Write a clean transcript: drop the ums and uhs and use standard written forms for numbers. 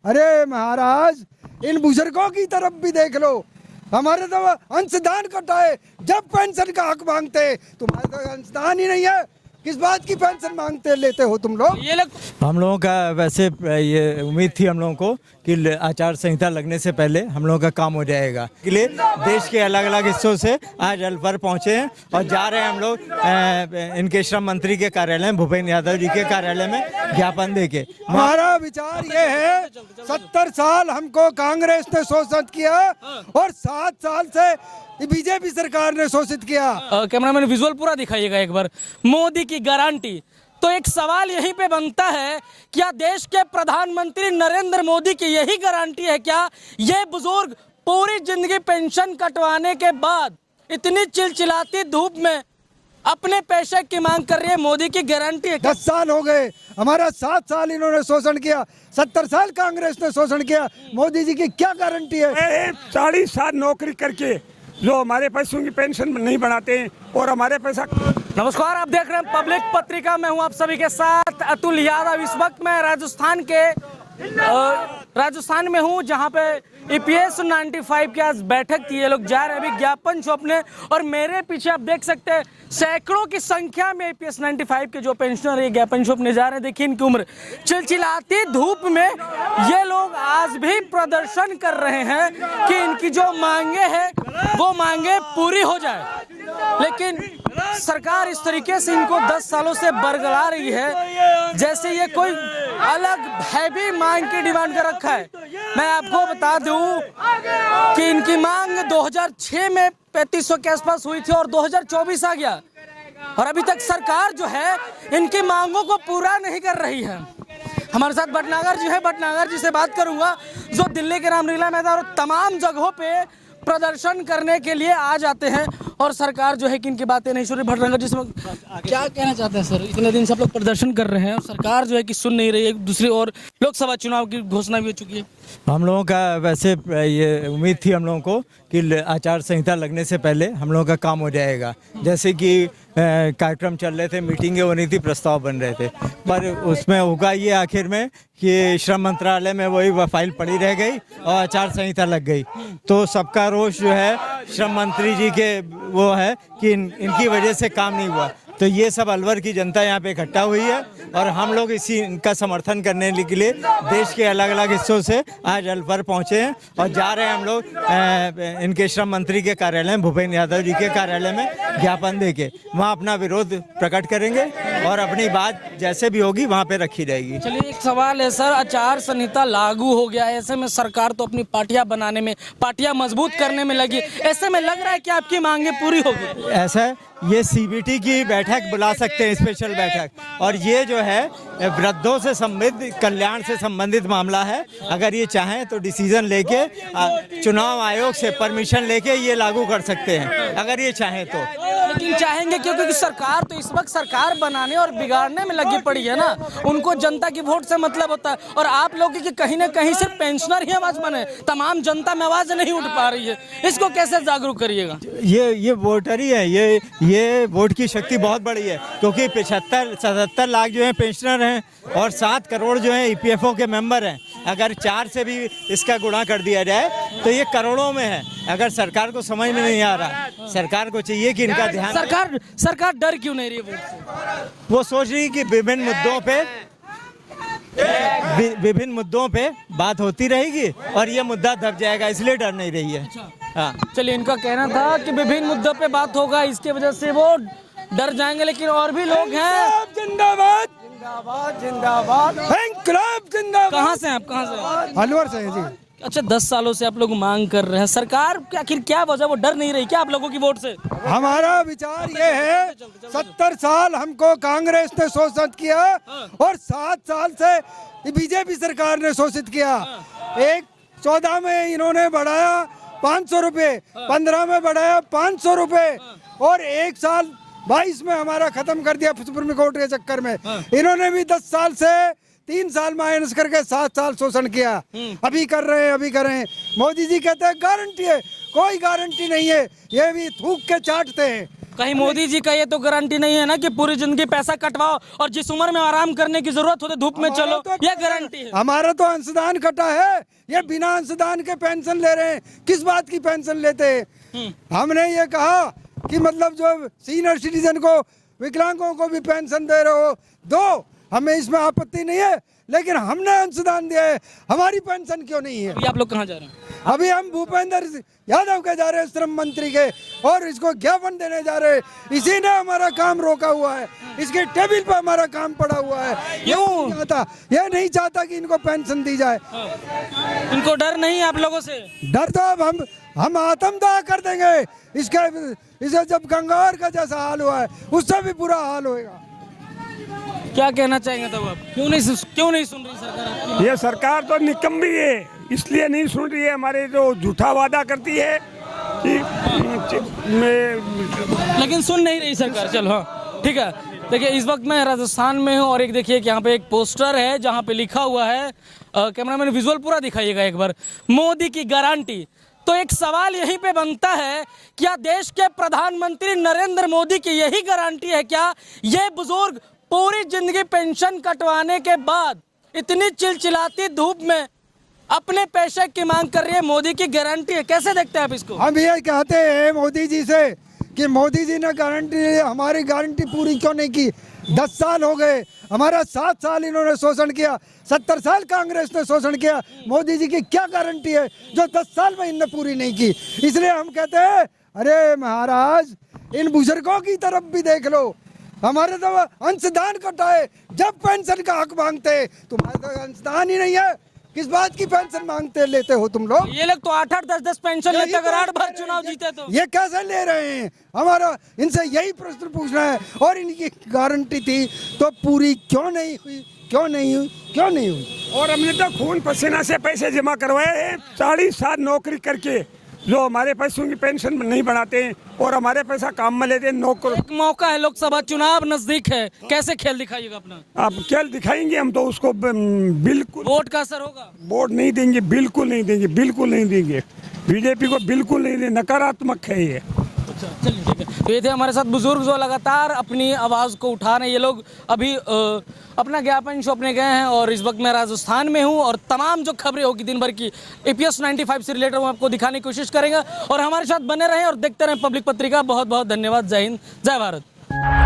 अरे महाराज, इन बुजुर्गों की तरफ भी देख लो। हमारे तो अंशदान कटाए जब पेंशन का हक मांगते, तुम्हारे तो अंशदान ही नहीं है। किस बात की पेंशन मांगते लेते हो तुम लोग? ये लोग हम लोगों का वैसे ये उम्मीद थी हम लोगों को कि आचार संहिता लगने से पहले हम लोगों का काम हो जाएगा। के लिए देश के अलग अलग हिस्सों से आज अलवर पहुंचे हैं और जा रहे हैं हम लोग इनके श्रम मंत्री के कार्यालय में, भूपेंद्र यादव जी के कार्यालय में ज्ञापन देके। हमारा विचार ये है, 70 साल हमको कांग्रेस ने शोषित किया और 7 साल से बीजेपी सरकार ने शोषित किया। कैमरामैन विजुअल पूरा दिखाइएगा एक बार। मोदी की गारंटी, तो एक सवाल यहीं पे बनता है, क्या देश के प्रधानमंत्री नरेंद्र मोदी की यही गारंटी है क्या? ये बुजुर्ग पूरी जिंदगी पेंशन कटवाने के बाद इतनी चिलचिलाती धूप में अपने पैसे की मांग कर रही है, मोदी की गारंटी है? 10 साल हो गए, हमारा 7 साल इन्होंने शोषण किया, 70 साल कांग्रेस ने शोषण किया। मोदी जी की क्या गारंटी है? 40 साल नौकरी करके जो हमारे पैसों की पेंशन नहीं बनाते हैं और हमारे पैसा। नमस्कार, आप देख रहे हैं पब्लिक पत्रिका। मैं हूं आप सभी के साथ अतुल यादव। इस वक्त मैं राजस्थान में हूं, जहां पे EPS 95 की आज बैठक थी। ये लोग जा रहे हैं अभी ज्ञापन सौंपने, और मेरे पीछे आप देख सकते हैं सैकड़ों की संख्या में EPS 95 के जो पेंशनर है ज्ञापन सौंपने जा रहे हैं। देखिए इनकी उम्र, चिलचिलाती धूप में ये लोग आज भी प्रदर्शन कर रहे हैं कि इनकी जो मांगे हैं वो मांगे पूरी हो जाए। लेकिन सरकार इस तरीके से इनको 10 सालों से बरगला रही है जैसे ये कोई अलग हैवी मांग की डिमांड कर रखा है। मैं आपको बता दूं कि इनकी मांग 2006 में 3500 के आसपास हुई थी और 2024 आ गया और अभी तक सरकार जो है इनकी मांगों को पूरा नहीं कर रही है। हमारे साथ भटनागर जी है, भटनागर जी से बात करूंगा, जो दिल्ली के रामलीला मैदान और तमाम जगहों पे प्रदर्शन करने के लिए आ जाते हैं और सरकार जो है कि इनकी बातें नहीं सुन रही। भटनागर जी से क्या कहना चाहते हैं सर? इतने दिन से आप लोग प्रदर्शन कर रहे हैं और सरकार जो है कि सुन नहीं रही है। दूसरी ओर लोकसभा चुनाव की घोषणा भी हो चुकी है। हम लोगों का वैसे ये उम्मीद थी हम लोगों को कि आचार संहिता लगने से पहले हम लोगों का काम हो जाएगा। जैसे कि कार्यक्रम चल रहे थे, मीटिंगें हो रही थी, प्रस्ताव बन रहे थे, पर उसमें होगा ये आखिर में कि श्रम मंत्रालय में वही फाइल पड़ी रह गई और आचार संहिता लग गई। तो सबका रोष जो है श्रम मंत्री जी के वो है कि इनकी वजह से काम नहीं हुआ। तो ये सब अलवर की जनता यहाँ पे इकट्ठा हुई है और हम लोग इसी इनका समर्थन करने के लिए देश के अलग अलग हिस्सों से आज अलवर पहुँचे हैं और जा रहे हैं हम लोग इनके श्रम मंत्री के कार्यालय में, भूपेंद्र यादव जी के कार्यालय में ज्ञापन देके वहाँ अपना विरोध प्रकट करेंगे और अपनी बात जैसे भी होगी वहाँ पे रखी जाएगी। चलिए, एक सवाल है सर, आचार संहिता लागू हो गया है, ऐसे में सरकार तो अपनी पार्टियां बनाने में, पार्टियां मजबूत करने में लगी, ऐसे में लग रहा है कि आपकी मांगे पूरी होगी? ऐसा है, ये CBT की बैठक बुला सकते हैं, स्पेशल बैठक, और ये जो है वृद्धों से संबंधित, कल्याण से संबंधित मामला है। अगर ये चाहें तो डिसीजन लेके चुनाव आयोग से परमिशन लेके ये लागू कर सकते हैं अगर ये चाहें तो। लेकिन चाहेंगे क्योंकि सरकार तो इस वक्त सरकार बनाने और बिगाड़ने में लगी पड़ी है ना। उनको जनता की वोट से मतलब होता है और आप लोग की कहीं ना कहीं सिर्फ पेंशनर ही आवाज बने, तमाम जनता में आवाज नहीं उठ पा रही है। इसको कैसे जागरूक करिएगा? ये वोटर ही है, ये वोट की शक्ति बहुत बड़ी है क्योंकि 75-77 लाख जो है पेंशनर हैं और 7 करोड़ जो है EPFO के मेंबर हैं। अगर 4 से भी इसका गुणा कर दिया जाए तो ये करोड़ों में है। अगर सरकार को समझ में नहीं आ रहा, सरकार को चाहिए कि इनका ध्यान। सरकार डर क्यों नहीं रही वोट से? वो सोच रही कि विभिन्न मुद्दों पे बात होती रहेगी और ये मुद्दा दब जाएगा, इसलिए डर नहीं रही है। हाँ, चलिए, इनका कहना था कि विभिन्न मुद्दों पे बात होगा, इसके वजह से वो डर जाएंगे। लेकिन और भी लोग हैं। जिंदाबाद जिंदाबाद जिंदाबाद, इंकलाब जिंदाबाद। कहाँ से हैं आप? कहाँ से? अलवर से हैं जी। अच्छा, 10 सालों से आप लोग मांग कर रहे हैं, सरकार आखिर क्या वजह, वो डर नहीं रही क्या आप लोगों की वोट से? हमारा विचार ये है, 70 साल हमको कांग्रेस ने शोषित किया और 7 साल से बीजेपी सरकार ने शोषित किया। 14 में इन्होंने बढ़ाया 500 रुपये, 15 में बढ़ाया 500 रुपये और 1 साल 22 में हमारा खत्म कर दिया सुप्रीम कोर्ट के चक्कर में। इन्होंने भी 10 साल से 3 साल माइनस करके 7 साल शोषण किया। अभी कर रहे हैं। मोदी जी कहते हैं गारंटी है, कोई गारंटी नहीं है, ये भी थूक के चाटते हैं। कहीं मोदी जी का ये तो गारंटी नहीं है ना कि पूरी जिंदगी पैसा कटवाओ और जिस उम्र में आराम करने की जरूरत होती धूप में चलो, ये गारंटी है। हमारा तो अंशदान कटा है, ये बिना अंशदान के पेंशन ले रहे हैं। किस बात की पेंशन लेते हैं? हमने ये कहा कि मतलब जो सीनियर सिटीजन को, विकलांगों को भी पेंशन दे रहे हो, दो, हमें इसमें आपत्ति नहीं है, लेकिन हमने अंशदान दिया है, हमारी पेंशन क्यों नहीं है? अभी आप लोग कहाँ जा रहे हैं? अभी हम भूपेंद्र यादव के जा रहे हैं, श्रम मंत्री के, और इसको ज्ञापन देने जा रहे हैं। इसी ने हमारा काम रोका हुआ है, इसके टेबल पर हमारा काम पड़ा हुआ है। ये नहीं चाहता कि इनको पेंशन दी जाए। इनको डर नहीं है आप लोगों से? डर तो अब हम आत्मदाह कर देंगे इसे जब गंगार का जैसा हाल हुआ है, उससे भी बुरा हाल होएगा। क्या कहना चाहेंगे तब आप? क्यों नहीं सुन रही सरकार आपकी? ये सरकार तो निकम्मी है, इसलिए नहीं सुन रही है। हमारे जो झूठा वादा करती है कि लेकिन सुन नहीं रही सरकार। चलो हाँ ठीक है। देखिए इस वक्त मैं राजस्थान में हूँ और एक देखिए कि यहाँ पे एक पोस्टर है जहाँ पे लिखा हुआ है, कैमरामैन विजुअल पूरा दिखाइएगा एक बार, मोदी की गारंटी। तो एक सवाल यहीं पे बनता है, क्या देश के प्रधानमंत्री नरेंद्र मोदी की यही गारंटी है क्या? ये बुजुर्ग पूरी जिंदगी पेंशन कटवाने के बाद इतनी चिलचिलाती धूप में अपने पैसे की मांग कर रही है, मोदी की गारंटी है। कैसे देखते हैं आप इसको? हम ये कहते हैं मोदी जी से कि मोदी जी ने गारंटी, हमारी गारंटी पूरी क्यों नहीं की? 10 साल हो गए, हमारा 7 साल इन्होंने शोषण किया, 70 साल कांग्रेस ने शोषण किया। मोदी जी की क्या गारंटी है जो 10 साल में इनने पूरी नहीं की? इसलिए हम कहते हैं, अरे महाराज, इन बुजुर्गों की तरफ भी देख लो। हमारे तो अंशदान कटाए, जब पेंशन का हक मांगते, तुम्हारे तो अंशदान ही नहीं है। किस बात की पेंशन मांगते लेते हो तुम लोग? ये लोग तो 8-8, 10-10 पेंशन लेते, अगर 8 बार चुनाव जीते तो। ये कैसे ले रहे हैं? हमारा इनसे यही प्रश्न पूछना है। और इनकी गारंटी थी तो पूरी क्यों नहीं हुई? क्यों नहीं हुई? और हमने तो खून पसीना से पैसे जमा करवाए हैं, 40 साल नौकरी करके, जो हमारे पैसों की पेंशन नहीं बढ़ाते हैं और हमारे पैसा काम में लेते हैं। नौकर एक मौका है, लोकसभा चुनाव नजदीक है, कैसे खेल दिखाइएगा अपना? आप खेल दिखाएंगे हम तो उसको बिल्कुल वोट का असर होगा? वोट नहीं देंगे, बिल्कुल नहीं देंगे, बिल्कुल नहीं देंगे। बीजेपी को बिल्कुल नहीं देंगे, नकारात्मक है ये। चलिए ठीक है। तो ये थे हमारे साथ बुजुर्ग जो लगातार अपनी आवाज़ को उठा रहे हैं। ये लोग अभी अपना ज्ञापन सौंपने गए हैं और इस वक्त मैं राजस्थान में हूँ और तमाम जो खबरें होगी दिन भर की APS 95 से रिलेटेड वो आपको दिखाने की कोशिश करेंगे और हमारे साथ बने रहें और देखते रहें पब्लिक पत्रिका। बहुत बहुत धन्यवाद। जय हिंद, जय भारत।